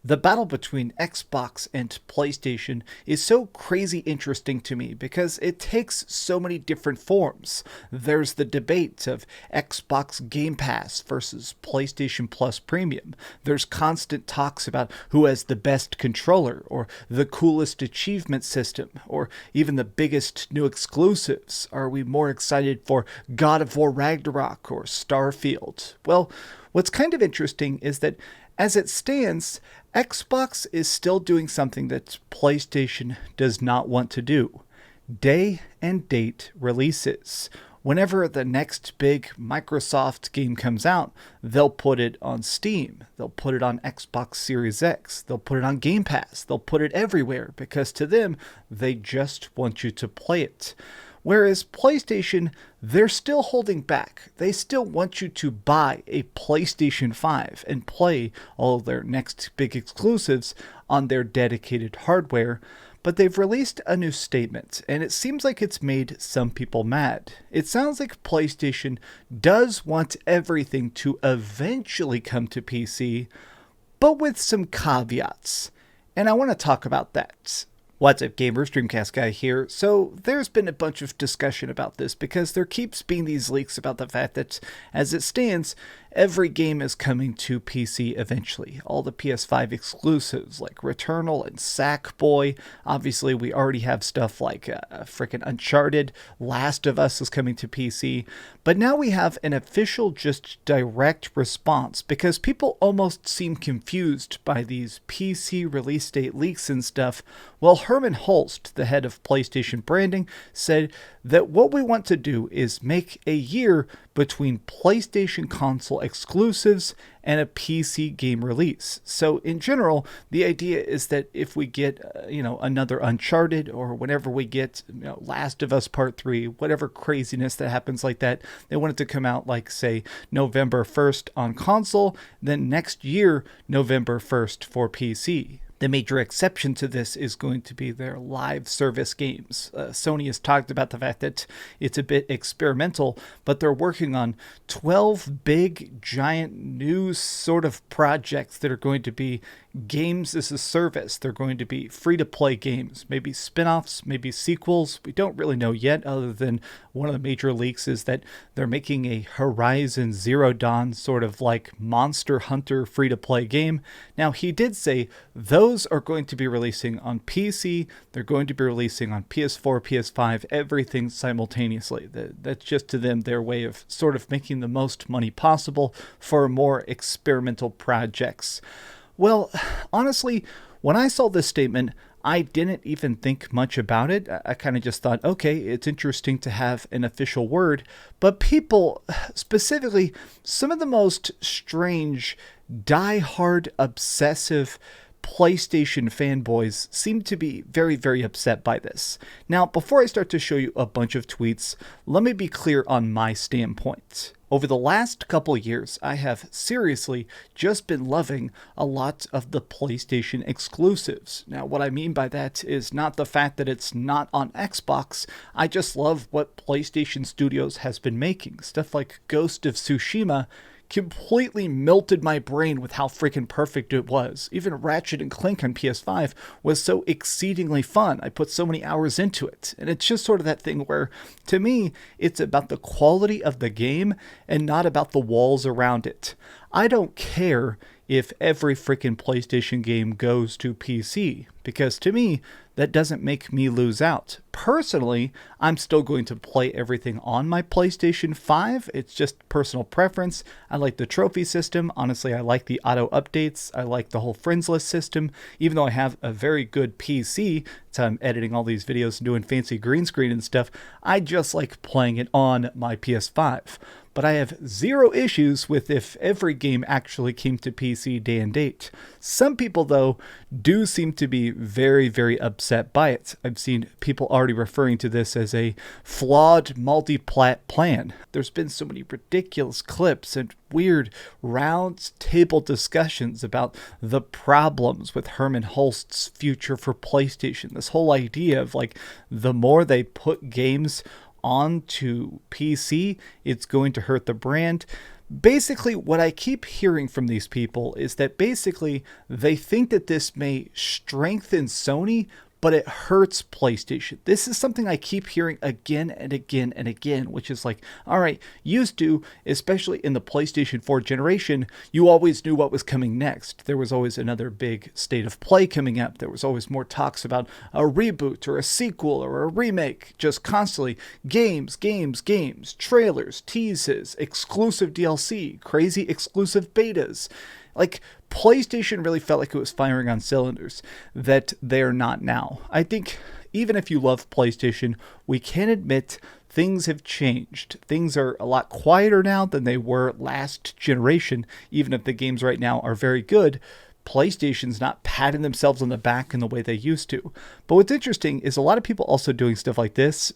The battle between Xbox and PlayStation is so crazy interesting to me because it takes so many different forms. There's the debate of Xbox Game Pass versus PlayStation Plus Premium. There's constant talks about who has the best controller, or the coolest achievement system, or even the biggest new exclusives. Are we more excited for God of War Ragnarok or Starfield? Well, what's kind of interesting is that as it stands, Xbox is still doing something that PlayStation does not want to do: day and date releases. Whenever the next big Microsoft game comes out, they'll put it on Steam, they'll put it on Xbox Series X, they'll put it on Game Pass, they'll put it everywhere because to them, they just want you to play it. Whereas PlayStation, they're still holding back. They still want you to buy a PlayStation 5 and play all of their next big exclusives on their dedicated hardware. But they've released a new statement, and it seems like it's made some people mad. It sounds like PlayStation does want everything to eventually come to PC, but with some caveats. And I want to talk about that. What's up, gamers? DreamcastGuy here. So there's been a bunch of discussion about this because there keeps being these leaks about the fact that, as it stands, every game is coming to PC eventually. All the PS5 exclusives like Returnal and Sackboy. Obviously, we already have stuff like frickin' Uncharted. Last of Us is coming to PC. But now we have an official, just direct response because people almost seem confused by these PC release date leaks and stuff. Well, Herman Hulst, the head of PlayStation branding, said that what we want to do is make a year between PlayStation console exclusives and a PC game release. So in general, the idea is that if we get, another Uncharted, or whenever we get, Last of Us Part 3, whatever craziness that happens like that, they want it to come out like, say, November 1st on console, then next year, November 1st for PC. The major exception to this is going to be their live service games. Sony has talked about the fact that it's a bit experimental, but they're working on 12 big, giant, new sort of projects that are going to be games as a service. They're going to be free-to-play games, maybe spin-offs, maybe sequels. We don't really know yet, other than one of the major leaks is that they're making a Horizon Zero Dawn sort of like Monster Hunter free-to-play game. Now, he did say those are going to be releasing on PC, they're going to be releasing on PS4, PS5, everything simultaneously. That's just to them their way of sort of making the most money possible for more experimental projects. Well, honestly, when I saw this statement, I didn't even think much about it. I kind of just thought, okay, it's interesting to have an official word. But people, specifically, some of the most strange, die-hard, obsessive PlayStation fanboys seem to be very, very upset by this. Now, before I start to show you a bunch of tweets, let me be clear on my standpoint. Over the last couple years, I have seriously just been loving a lot of the PlayStation exclusives. Now, what I mean by that is not the fact that it's not on Xbox. I just love what PlayStation Studios has been making. Stuff like Ghost of Tsushima completely melted my brain with how freaking perfect it was. Even Ratchet and Clank on PS5 was so exceedingly fun. I put so many hours into it. And it's just sort of that thing where, to me, it's about the quality of the game and not about the walls around it. I don't care if every freaking PlayStation game goes to PC, because to me, that doesn't make me lose out. Personally, I'm still going to play everything on my PlayStation 5. It's just personal preference. I like the trophy system. Honestly, I like the auto updates. I like the whole friends list system. Even though I have a very good PC, so I'm editing all these videos and doing fancy green screen and stuff, I just like playing it on my PS5. But I have zero issues with if every game actually came to PC day and date. Some people, though, do seem to be very, very upset by it. I've seen people already referring to this as a flawed multi-plat plan. There's been so many ridiculous clips and weird round table discussions about the problems with Herman Hulst's future for PlayStation. This whole idea of like the more they put games onto PC, it's going to hurt the brand. basically what I keep hearing from these people is that basically they think that this may strengthen Sony, but it hurts PlayStation. This is something I keep hearing again and again and again, which is like, all right, used to, especially in the PlayStation 4 generation, you always knew what was coming next. There was always another big state of play coming up. There was always more talks about a reboot or a sequel or a remake, just constantly games, trailers, teases, exclusive DLC, crazy exclusive betas. Like, PlayStation really felt like it was firing on cylinders that they're not now. I think even if you love PlayStation, we can admit things have changed. Things are a lot quieter now than they were last generation. Even if the games right now are very good, PlayStation's not patting themselves on the back in the way they used to. But what's interesting is a lot of people also doing stuff like this.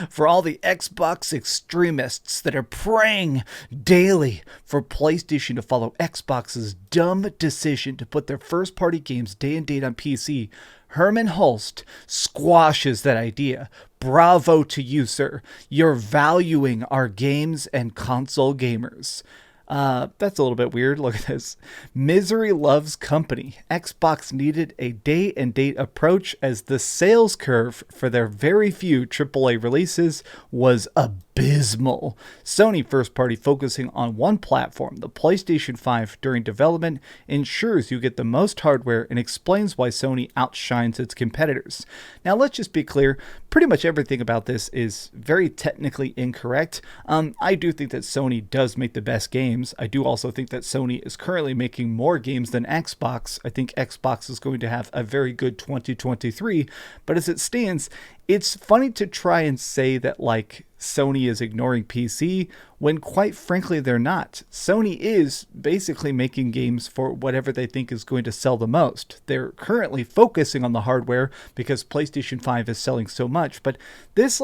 For all the Xbox extremists that are praying daily for PlayStation to follow Xbox's dumb decision to put their first-party games day and date on PC, Herman Hulst squashes that idea. Bravo to you, sir. You're valuing our games and console gamers. That's a little bit weird. Look at this. Misery loves company. Xbox needed a day and date approach as the sales curve for their very few AAA releases was abysmal. Sony first party focusing on one platform, the PlayStation 5, during development ensures you get the most hardware and explains why Sony outshines its competitors. Now let's just be clear, pretty much everything about this is very technically incorrect. I do think that Sony does make the best games. I do also think that Sony is currently making more games than Xbox. I think Xbox is going to have a very good 2023, but as it stands, it's funny to try and say that like Sony is ignoring PC when quite frankly they're not. Sony is basically making games for whatever they think is going to sell the most. They're currently focusing on the hardware because PlayStation 5 is selling so much, but this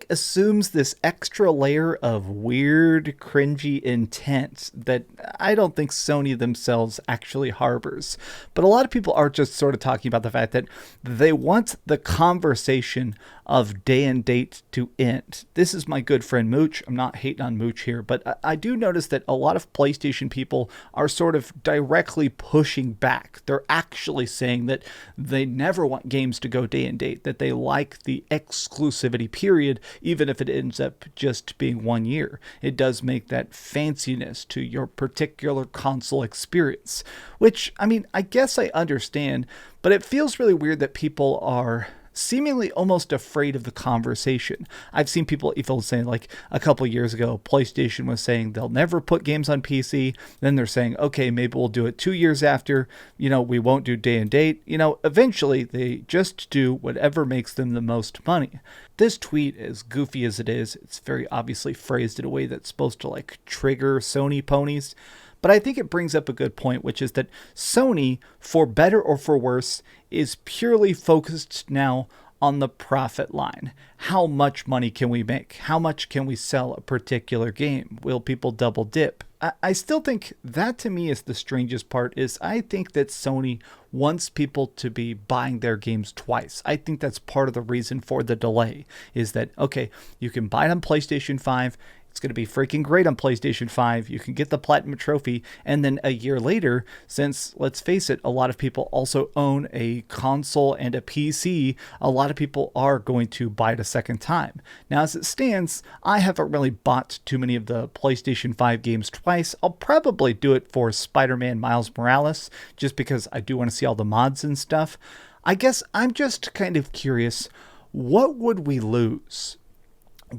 assumes this extra layer of weird, cringy intent that I don't think Sony themselves actually harbors. But a lot of people are just sort of talking about the fact that they want the conversation of day and date to end. This is my good friend Mooch. I'm not hating on Mooch here, but I do notice that a lot of PlayStation people are sort of directly pushing back. They're actually saying that they never want games to go day and date, that they like the exclusivity period, even if it ends up just being 1 year. It does make that fanciness to your particular console experience, which, I mean, I guess I understand, but it feels really weird that people are seemingly almost afraid of the conversation. I've seen people even saying, like a couple years ago, PlayStation was saying they'll never put games on PC. Then they're saying, okay, maybe we'll do it 2 years after, we won't do day and date. Eventually they just do whatever makes them the most money. This tweet, as goofy as it is, it's very obviously phrased in a way that's supposed to like trigger Sony ponies. But I think it brings up a good point, which is that Sony, for better or for worse, is purely focused now on the profit line. How much money can we make? How much can we sell a particular game? Will people double dip? I still think that, to me, is the strangest part. Is I think that Sony wants people to be buying their games twice. I think that's part of the reason for the delay, is that, okay, you can buy it on PlayStation 5, it's going to be freaking great on PlayStation 5. You can get the Platinum Trophy. And then a year later, since, let's face it, a lot of people also own a console and a PC, a lot of people are going to buy it a second time. Now, as it stands, I haven't really bought too many of the PlayStation 5 games twice. I'll probably do it for Spider-Man Miles Morales, just because I do want to see all the mods and stuff. I guess I'm just kind of curious, what would we lose?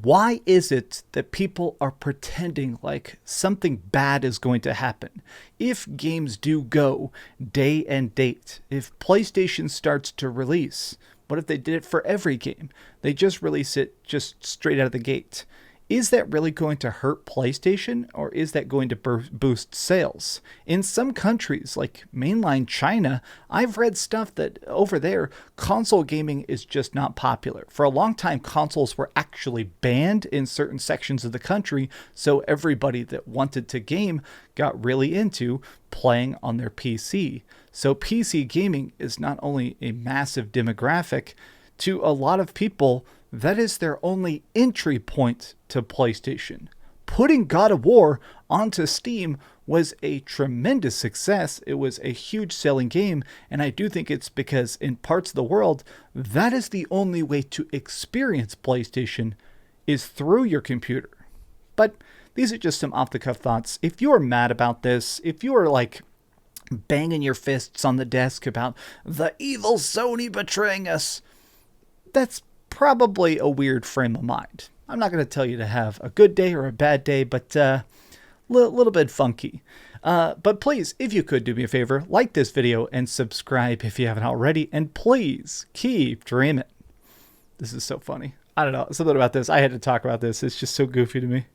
Why is it that people are pretending like something bad is going to happen? If games do go day and date, if PlayStation starts to release, what if they did it for every game? They just release it just straight out of the gate. Is that really going to hurt PlayStation, or is that going to boost sales? In some countries, like mainland China, I've read stuff that over there, console gaming is just not popular. For a long time, consoles were actually banned in certain sections of the country, so everybody that wanted to game got really into playing on their PC. So PC gaming is not only a massive demographic. To a lot of people, that is their only entry point to PlayStation. Putting God of War onto Steam was a tremendous success. It was a huge selling game, and I do think it's because in parts of the world, that is the only way to experience PlayStation is through your computer. But these are just some off-the-cuff thoughts. If you're mad about this, if you're like banging your fists on the desk about the evil Sony betraying us, that's probably a weird frame of mind. I'm not going to tell you to have a good day or a bad day, but little bit funky. But please, if you could do me a favor, like this video and subscribe if you haven't already, and please keep dreaming. This is so funny. I don't know, something about this. I had to talk about this. It's just so goofy to me.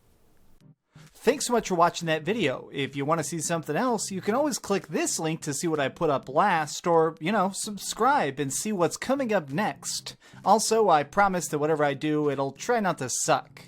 Thanks so much for watching that video. If you want to see something else, you can always click this link to see what I put up last, or, subscribe and see what's coming up next. Also, I promise that whatever I do, it'll try not to suck.